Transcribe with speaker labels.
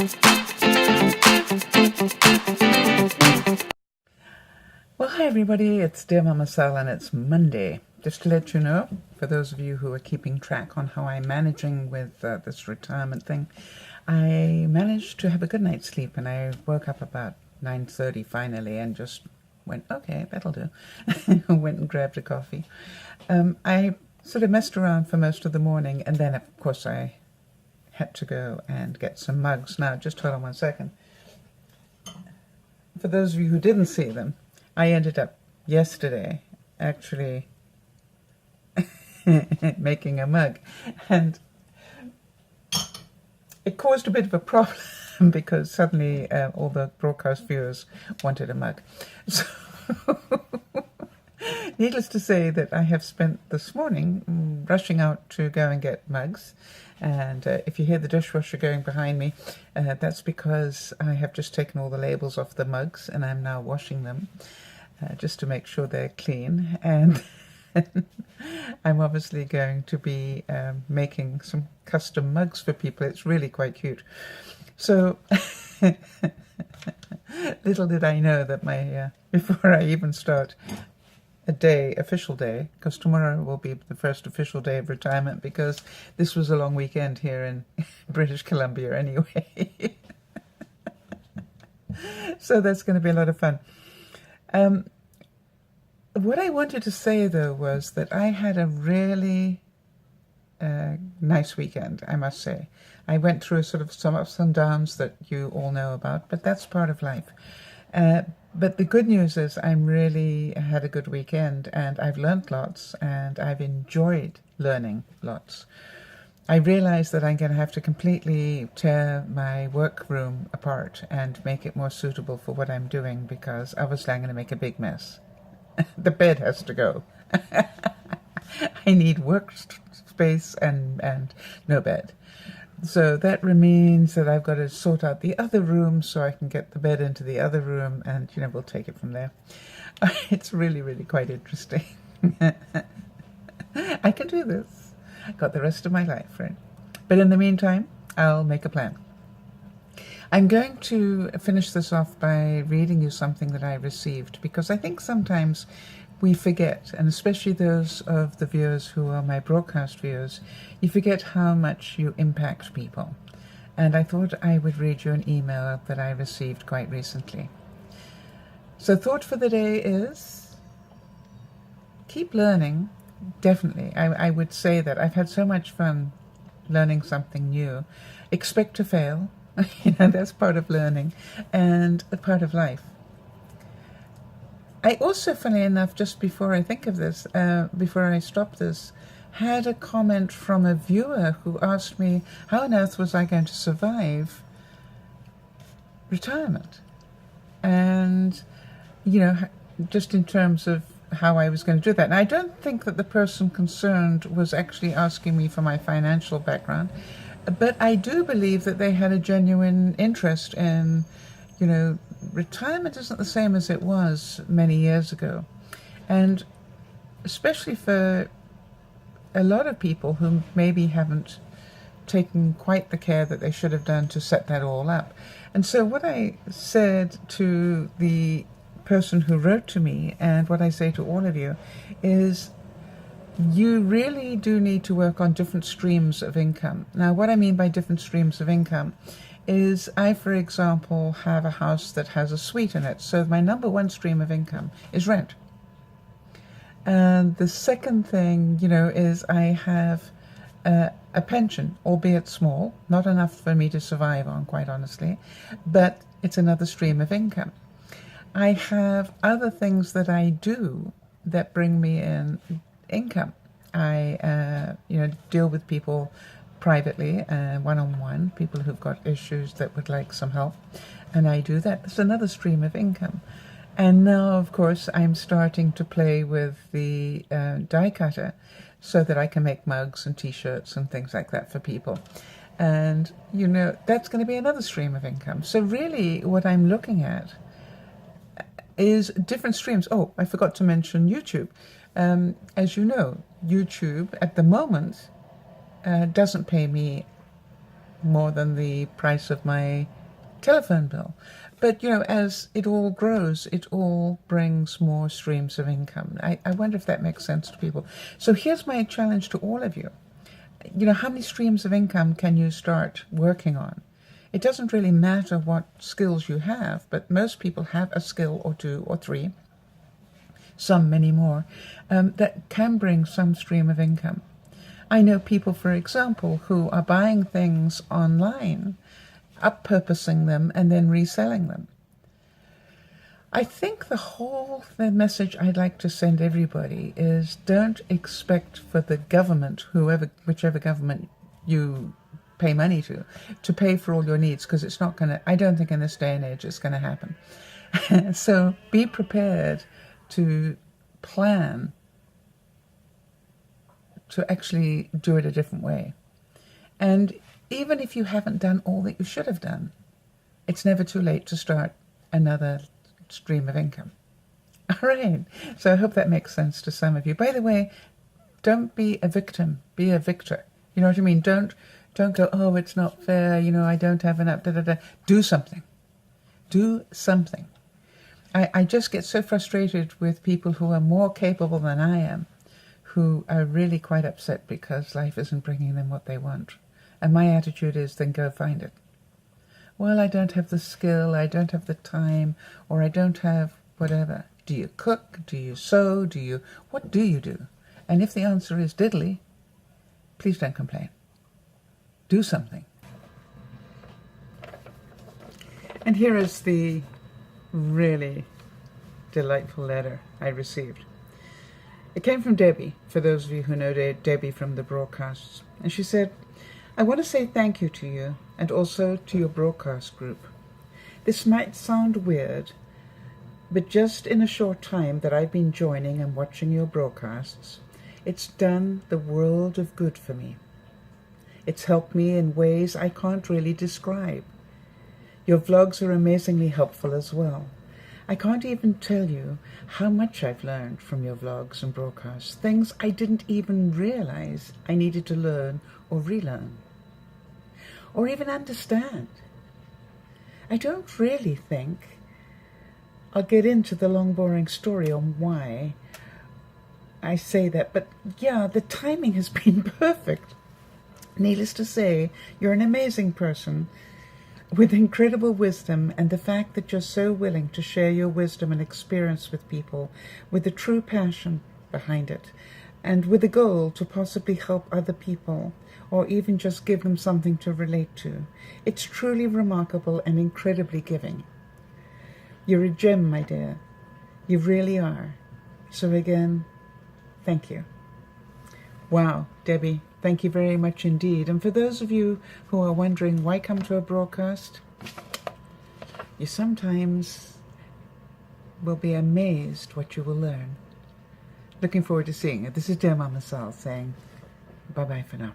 Speaker 1: Well, hi everybody, it's DearMamaSal and it's Monday. Just to let you know, for those of you who are keeping track on how I'm managing with this retirement thing, I managed to have a good night's sleep and I woke up about 9:30 finally and just went, okay, that'll do. Went and grabbed a coffee. I sort of messed around for most of the morning and then of course I had to go and get some mugs. Now, just hold on one second. For those of you who didn't see them, I ended up yesterday actually making a mug, and it caused a bit of a problem because suddenly all the broadcast viewers wanted a mug. So needless to say that I have spent this morning rushing out to go and get mugs, and if you hear the dishwasher going behind me, that's because I have just taken all the labels off the mugs and I'm now washing them just to make sure they're clean. And I'm obviously going to be making some custom mugs for people. It's really quite cute. So little did I know that my before I even start official day, because tomorrow will be the first official day of retirement, because this was a long weekend here in British Columbia anyway. So that's going to be a lot of fun. What I wanted to say though was that I had a really nice weekend, I must say. I went through sort of some ups and downs that you all know about, but that's part of life. But the good news is I'm really had a good weekend and I've learned lots and I've enjoyed learning lots. I realize that I'm going to have to completely tear my workroom apart and make it more suitable for what I'm doing, because obviously I'm going to make a big mess. The bed has to go. I need workspace and no bed. So that remains that I've got to sort out the other room so I can get the bed into the other room, and we'll take it from there. It's really, really quite interesting. I can do this. I've got the rest of my life, right? But in the meantime, I'll make a plan. I'm going to finish this off by reading you something that I received, because I think sometimes we forget, and especially those of the viewers who are my broadcast viewers, you forget how much you impact people. And I thought I would read you an email that I received quite recently. So thought for the day is, keep learning. Definitely. I would say that I've had so much fun learning something new. Expect to fail. That's part of learning and a part of life. I also, funnily enough, just before I think of this, before I stop this, had a comment from a viewer who asked me how on earth was I going to survive retirement, and just in terms of how I was going to do that. And I don't think that the person concerned was actually asking me for my financial background, but I do believe that they had a genuine interest in, retirement isn't the same as it was many years ago. And especially for a lot of people who maybe haven't taken quite the care that they should have done to set that all up. And so what I said to the person who wrote to me, and what I say to all of you, is you really do need to work on different streams of income. Now, what I mean by different streams of income is I, for example, have a house that has a suite in it. So my number one stream of income is rent. And the second thing, is I have a pension, albeit small, not enough for me to survive on, quite honestly, but it's another stream of income. I have other things that I do that bring me in income. I, deal with people privately, one-on-one, people who've got issues that would like some help, and I do that. It's another stream of income. And now, of course, I'm starting to play with the die cutter so that I can make mugs and t-shirts and things like that for people. And, that's going to be another stream of income. So really what I'm looking at is different streams. Oh, I forgot to mention YouTube. As you know, YouTube at the moment doesn't pay me more than the price of my telephone bill. But, as it all grows, it all brings more streams of income. I wonder if that makes sense to people. So here's my challenge to all of you. How many streams of income can you start working on? It doesn't really matter what skills you have, but most people have a skill or two or three, some many more, that can bring some stream of income. I know people, for example, who are buying things online, up-purposing them, and then reselling them. I think the message I'd like to send everybody is don't expect for the government, whichever government you pay money to pay for all your needs, because it's not going to, I don't think in this day and age it's going to happen. So be prepared to plan to actually do it a different way. And even if you haven't done all that you should have done, it's never too late to start another stream of income. All right. So I hope that makes sense to some of you. By the way, don't be a victim, be a victor. You know what I mean? Don't go, oh, it's not fair, I don't have enough, Do something. Do something. I just get so frustrated with people who are more capable than I am, who are really quite upset because life isn't bringing them what they want. And my attitude is, then go find it. Well, I don't have the skill, I don't have the time, or I don't have whatever. Do you cook? Do you sew? What do you do? And if the answer is diddly, please don't complain. Do something. And here is the really delightful letter I received. It came from Debbie, for those of you who know Debbie from the broadcasts. And she said, I want to say thank you to you and also to your broadcast group. This might sound weird, but just in a short time that I've been joining and watching your broadcasts, it's done the world of good for me. It's helped me in ways I can't really describe. Your vlogs are amazingly helpful as well. I can't even tell you how much I've learned from your vlogs and broadcasts, things I didn't even realize I needed to learn or relearn, or even understand. I don't really think I'll get into the long, boring story on why I say that, but yeah, the timing has been perfect. Needless to say, you're an amazing person with incredible wisdom, and the fact that you're so willing to share your wisdom and experience with people with a true passion behind it, and with a goal to possibly help other people, or even just give them something to relate to. It's truly remarkable and incredibly giving. You're a gem, my dear. You really are. So again, thank you. Wow, Debbie, thank you very much indeed. And for those of you who are wondering why come to a broadcast, you sometimes will be amazed what you will learn. Looking forward to seeing it. This is DearMamaSal saying bye-bye for now.